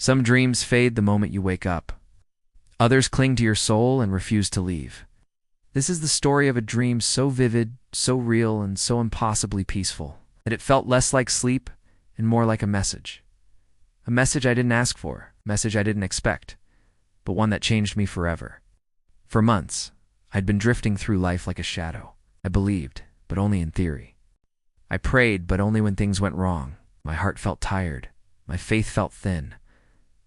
Some dreams fade the moment you wake up. Others cling to your soul and refuse to leave. This is the story of a dream so vivid, so real, and so impossibly peaceful that it felt less like sleep and more like a message. A message I didn't ask for, a message I didn't expect, but one that changed me forever. For months, I'd been drifting through life like a shadow. I believed, but only in theory. I prayed, but only when things went wrong. My heart felt tired. My faith felt thin.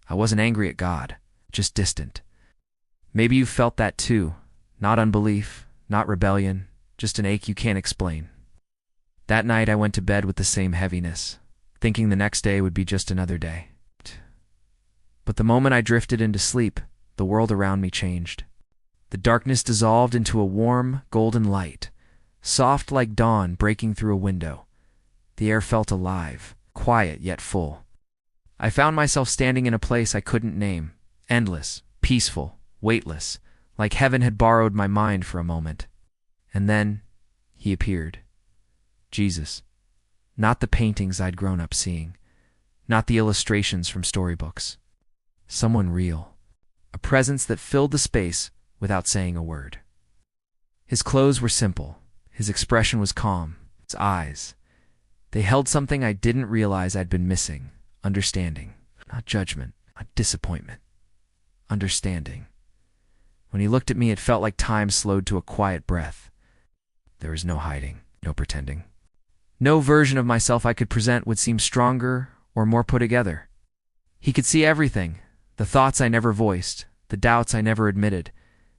I wasn't angry at God, just distant. Maybe you felt that too. Not unbelief, not rebellion, just an ache you can't explain. That night I went to bed with the same heaviness, thinking the next day would be just another day. But the moment I drifted into sleep, the world around me changed. The darkness dissolved into a warm, golden light, soft like dawn breaking through a window. The air felt alive, quiet yet full. I found myself standing in a place I couldn't name, endless, peaceful, weightless, like heaven had borrowed my mind for a moment. And then, he appeared. Jesus. Not the paintings I'd grown up seeing, not the illustrations from storybooks. Someone real. A presence that filled the space without saying a word. His clothes were simple. His expression was calm. His eyes. They held something I didn't realize I'd been missing. Understanding. Not judgment. Not disappointment. Understanding. When he looked at me, it felt like time slowed to a quiet breath. There was no hiding, no pretending. No version of myself I could present would seem stronger or more put together. He could see everything, the thoughts I never voiced, the doubts I never admitted,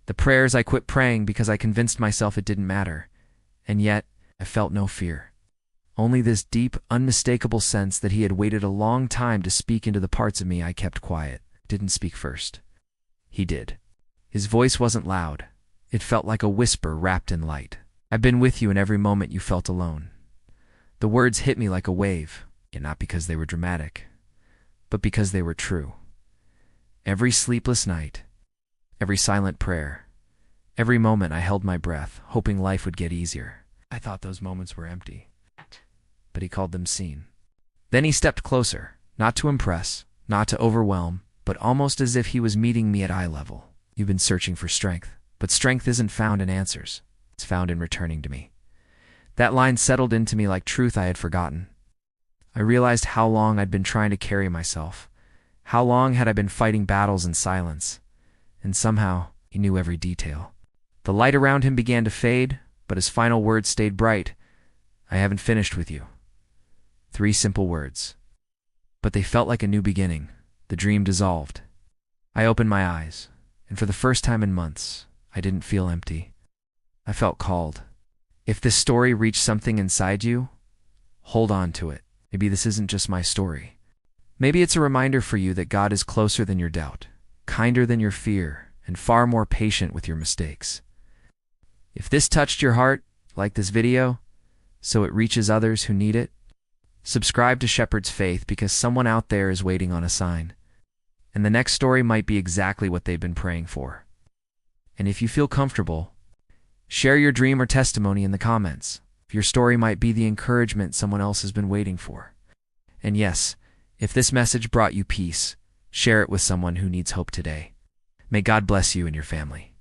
the prayers I quit praying because I convinced myself it didn't matter. And yet, I felt no fear. Only this deep, unmistakable sense that he had waited a long time to speak into the parts of me I kept quiet, didn't speak first. He did. His voice wasn't loud. It felt like a whisper wrapped in light. I've been with you in every moment you felt alone. The words hit me like a wave, yet not because they were dramatic, but because they were true. Every sleepless night, every silent prayer, every moment I held my breath, hoping life would get easier. I thought those moments were empty, but he called them seen. Then he stepped closer, not to impress, not to overwhelm, but almost as if he was meeting me at eye level. You've been searching for strength, but strength isn't found in answers. It's found in returning to me. That line settled into me like truth I had forgotten. I realized how long I'd been trying to carry myself. How long had I been fighting battles in silence? And somehow, he knew every detail. The light around him began to fade, but his final words stayed bright. I haven't finished with you. 3 simple words. But they felt like a new beginning. The dream dissolved. I opened my eyes, and for the first time in months, I didn't feel empty. I felt called. If this story reached something inside you, hold on to it. Maybe this isn't just my story. Maybe it's a reminder for you that God is closer than your doubt, kinder than your fear, and far more patient with your mistakes. If this touched your heart, like this video, so it reaches others who need it, subscribe to Shepherd's Faith because someone out there is waiting on a sign. And the next story might be exactly what they've been praying for. And if you feel comfortable, share your dream or testimony in the comments. Your story might be the encouragement someone else has been waiting for. And yes, if this message brought you peace, share it with someone who needs hope today. May God bless you and your family.